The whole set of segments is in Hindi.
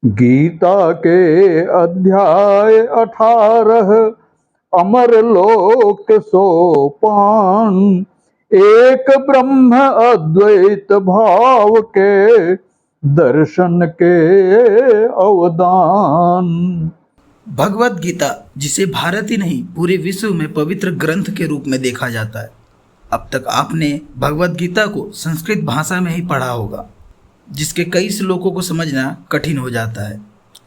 गीता के अध्याय 18 अमर लोक सोपान, एक ब्रह्म अद्वैत भाव के दर्शन के अवदान। भगवत गीता, जिसे भारत ही नहीं पूरे विश्व में पवित्र ग्रंथ के रूप में देखा जाता है। अब तक आपने भगवत गीता को संस्कृत भाषा में ही पढ़ा होगा, जिसके कई श्लोकों को समझना कठिन हो जाता है।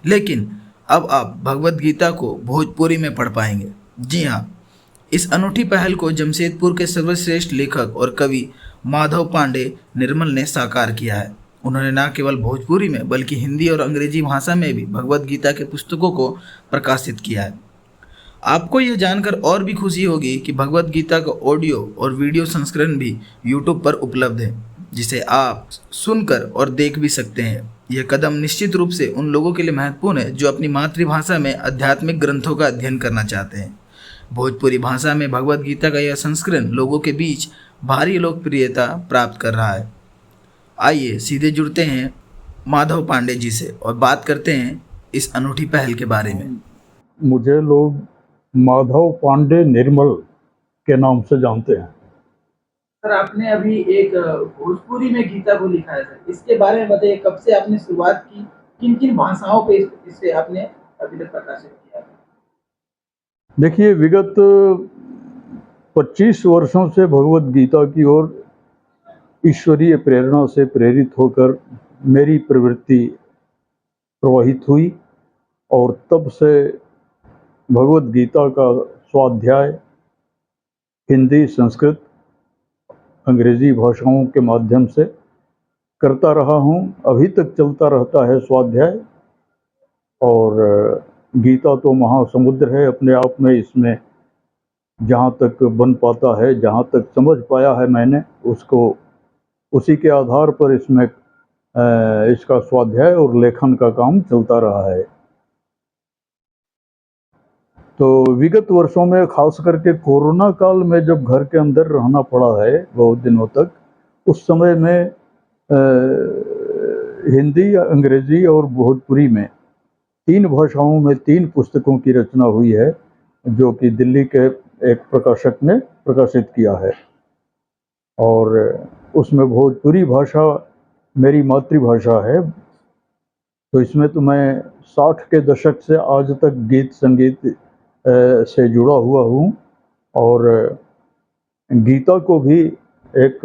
लेकिन अब आप भगवत गीता को भोजपुरी में पढ़ पाएंगे। जी हाँ, इस अनूठी पहल को जमशेदपुर के सर्वश्रेष्ठ लेखक और कवि माधव पांडे निर्मल ने साकार किया है। उन्होंने न केवल भोजपुरी में बल्कि हिंदी और अंग्रेजी भाषा में भी भगवत गीता के पुस्तकों को प्रकाशित किया है। आपको यह जानकर और भी खुशी होगी कि भगवत गीता का ऑडियो और वीडियो संस्करण भी यूट्यूब पर उपलब्ध है, जिसे आप सुनकर और देख भी सकते हैं। यह कदम निश्चित रूप से उन लोगों के लिए महत्वपूर्ण है जो अपनी मातृभाषा में आध्यात्मिक ग्रंथों का अध्ययन करना चाहते हैं। भोजपुरी भाषा में भगवत गीता का यह संस्करण लोगों के बीच भारी लोकप्रियता प्राप्त कर रहा है। आइए सीधे जुड़ते हैं माधव पांडे जी से और बात करते हैं इस अनूठी पहल के बारे में। मुझे लोग माधव पांडे निर्मल के नाम से जानते हैं। सर, आपने अभी एक भोजपुरी में गीता को लिखा है सर, इसके बारे में बताइए। कब से आपने शुरुआत की, किन किन भाषाओं पे इसे आपने अभी तक प्रकाशित किया? देखिए, विगत 25 वर्षों से भगवत गीता की ओर ईश्वरीय प्रेरणा से प्रेरित होकर मेरी प्रवृत्ति प्रवाहित हुई और तब से भगवत गीता का स्वाध्याय हिंदी, संस्कृत, अंग्रेजी भाषाओं के माध्यम से करता रहा हूँ। अभी तक चलता रहता है स्वाध्याय। और गीता तो महासमुद्र है अपने आप में। इसमें जहाँ तक बन पाता है, जहाँ तक समझ पाया है मैंने, उसको उसी के आधार पर इसमें इसका स्वाध्याय और लेखन का काम चलता रहा है। तो विगत वर्षों में खास करके कोरोना काल में जब घर के अंदर रहना पड़ा है बहुत दिनों तक, उस समय में हिंदी, अंग्रेजी और भोजपुरी में 3 भाषाओं में 3 पुस्तकों की रचना हुई है, जो कि दिल्ली के एक प्रकाशक ने प्रकाशित किया है। और उसमें भोजपुरी भाषा मेरी मातृभाषा है। तो इसमें तो मैं 60 के दशक से आज तक गीत संगीत से जुड़ा हुआ हूँ। और गीता को भी एक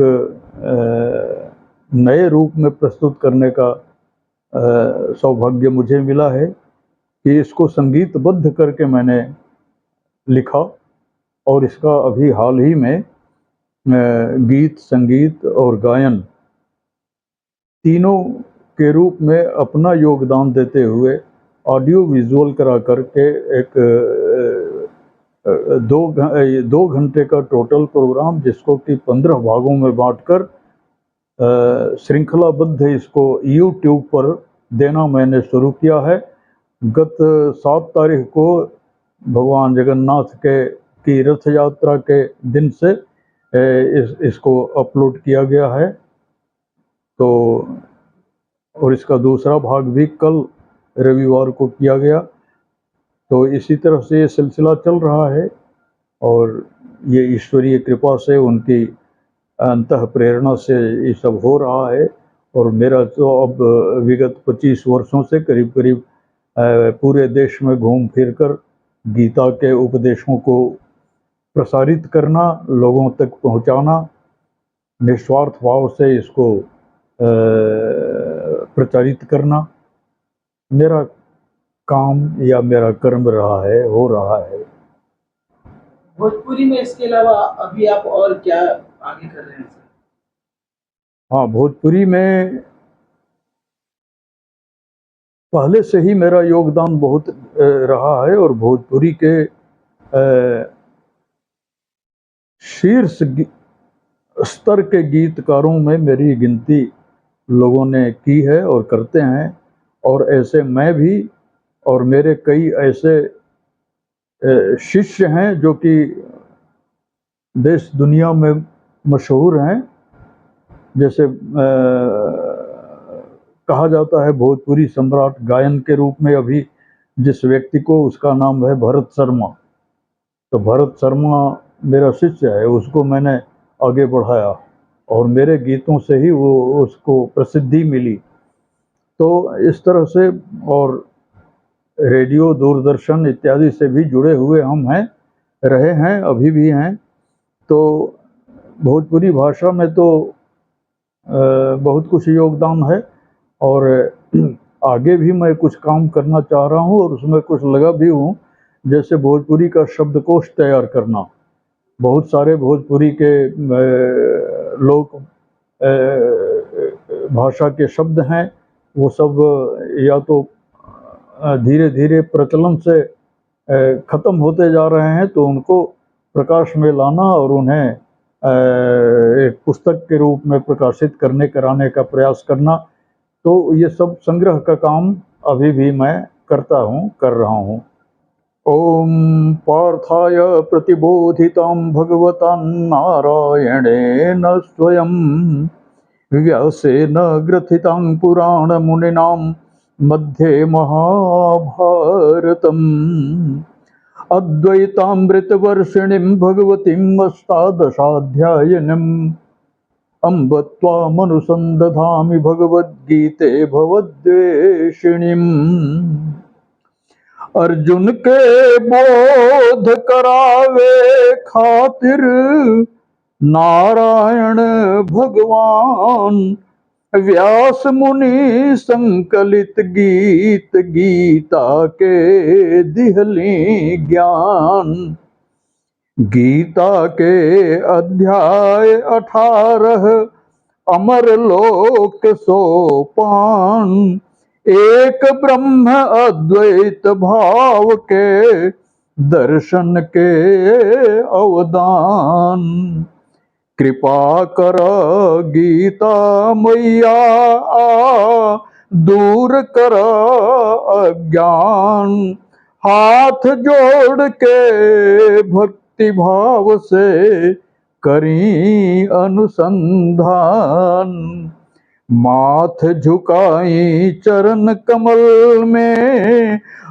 नए रूप में प्रस्तुत करने का सौभाग्य मुझे मिला है कि इसको संगीतबद्ध करके मैंने लिखा। और इसका अभी हाल ही में गीत, संगीत और गायन तीनों के रूप में अपना योगदान देते हुए ऑडियो विजुअल करा करके एक 2 घंटे का टोटल प्रोग्राम, जिसको कि 15 भागों में बांटकर श्रृंखलाबद्ध इसको यूट्यूब पर देना मैंने शुरू किया है। गत 7 तारीख को भगवान जगन्नाथ की रथ यात्रा के दिन से इसको अपलोड किया गया है। तो और इसका दूसरा भाग भी कल रविवार को किया गया। तो इसी तरह से ये सिलसिला चल रहा है और ये ईश्वरीय कृपा से, उनकी अंतः प्रेरणा से ये सब हो रहा है। और मेरा तो अब विगत 25 वर्षों से करीब करीब पूरे देश में घूम फिर कर गीता के उपदेशों को प्रसारित करना, लोगों तक पहुंचाना, निस्वार्थ भाव से इसको प्रचारित करना मेरा काम या मेरा कर्म रहा है, हो रहा है। भोजपुरी में इसके अलावा अभी आप और क्या आगे कर रहे हैं सर? हाँ, भोजपुरी में पहले से ही मेरा योगदान बहुत रहा है और भोजपुरी के शीर्ष स्तर के गीतकारों में मेरी गिनती लोगों ने की है और करते हैं। और ऐसे मैं भी और मेरे कई ऐसे शिष्य हैं जो कि देश दुनिया में मशहूर हैं। जैसे कहा जाता है भोजपुरी सम्राट गायन के रूप में अभी जिस व्यक्ति को, उसका नाम है भरत शर्मा। तो भरत शर्मा मेरा शिष्य है, उसको मैंने आगे बढ़ाया और मेरे गीतों से ही वो उसको प्रसिद्धि मिली। तो इस तरह से, और रेडियो, दूरदर्शन इत्यादि से भी जुड़े हुए हम हैं, रहे हैं, अभी भी हैं। तो भोजपुरी भाषा में तो बहुत कुछ योगदान है और आगे भी मैं कुछ काम करना चाह रहा हूँ और उसमें कुछ लगा भी हूँ। जैसे भोजपुरी का शब्दकोश तैयार करना, बहुत सारे भोजपुरी के लोक भाषा के शब्द हैं, वो सब या तो धीरे धीरे प्रचलन से ख़त्म होते जा रहे हैं, तो उनको प्रकाश में लाना और उन्हें एक पुस्तक के रूप में प्रकाशित करने कराने का प्रयास करना। तो ये सब संग्रह का काम अभी भी मैं करता हूँ, कर रहा हूँ। ओम पार्थाय प्रतिबोधितं भगवता नारायणेन स्वयं व्यासेन ग्रथितं पुराणमुनिनां मध्ये महाभारतम् अद्वैतामृतवर्षिणीं भगवतीं अष्टादशाध्यायिनीम् अम्ब त्वामनुसन्दधामि भगवद्गीते भवद्वेषिणीम्। अर्जुन के बोध करावे खातिर नारायण भगवान व्यास मुनि संकलित गीत गीता के दिहली ज्ञान। गीता के अध्याय 18 अमर लोक सोपान। एक ब्रह्म अद्वैत भाव के दर्शन के अवदान। कृपा कर गीता मैया दूर कर अज्ञान। हाथ जोड़ के भक्ति भाव से करी अनुसंधान। माथ झुकाई चरण कमल में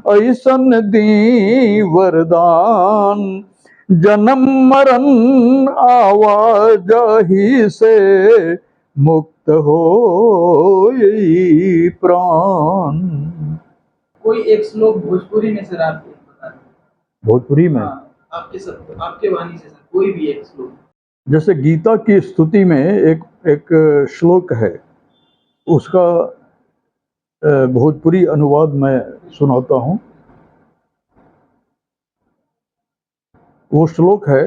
ऐसन दी वरदान। जन्म मरण आवाजाही से मुक्त हो प्राण। कोई एक श्लोक भोजपुरी में सर आप बता दें। भोजपुरी में आपके वाणी से सर कोई भी एक श्लोक। जैसे गीता की स्तुति में एक श्लोक है, उसका भोजपुरी अनुवाद मैं सुनाता हूँ। वो श्लोक है,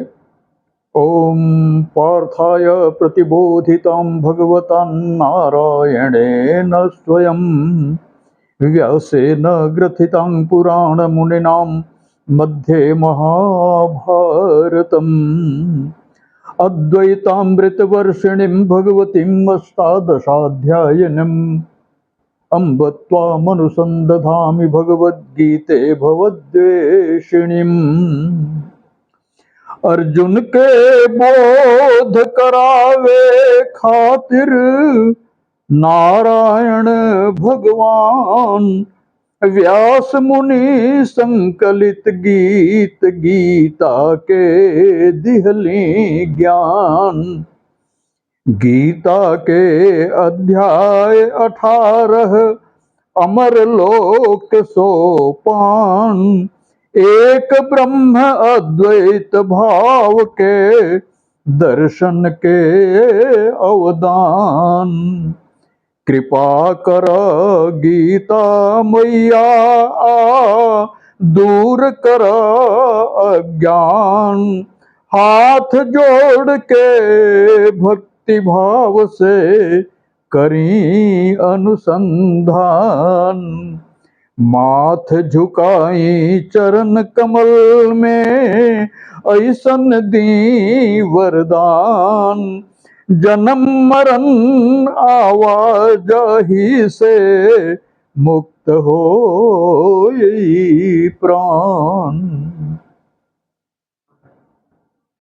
ओम पार्थाय प्रतिबोधितं भगवता नारायणेन स्वयं व्यासेन ग्रथितं पुराणमुनिनां मध्ये महाभारतम् अद्वैतामृतवर्षिणीं भगवतीं अष्टादशाध्यायिनीम् अम्ब त्वामनुसन्दधामि भगवद्गीते भवद्वेषिणीम्। अर्जुन के बोध करावे खातिर नारायण भगवान व्यास मुनि संकलित गीत गीता के दिहली ज्ञान। गीता के अध्याय 18 अमर लोक सोपान। एक ब्रह्म अद्वैत भाव के दर्शन के अवदान। कृपा कर गीता मैया दूर कर अज्ञान। हाथ जोड़ के भक्ति भाव से करी अनुसंधान। माथ झुकाई चरण कमल में ऐसन दी वरदान। जन्म मरण आवाजाही से मुक्त हो प्राण।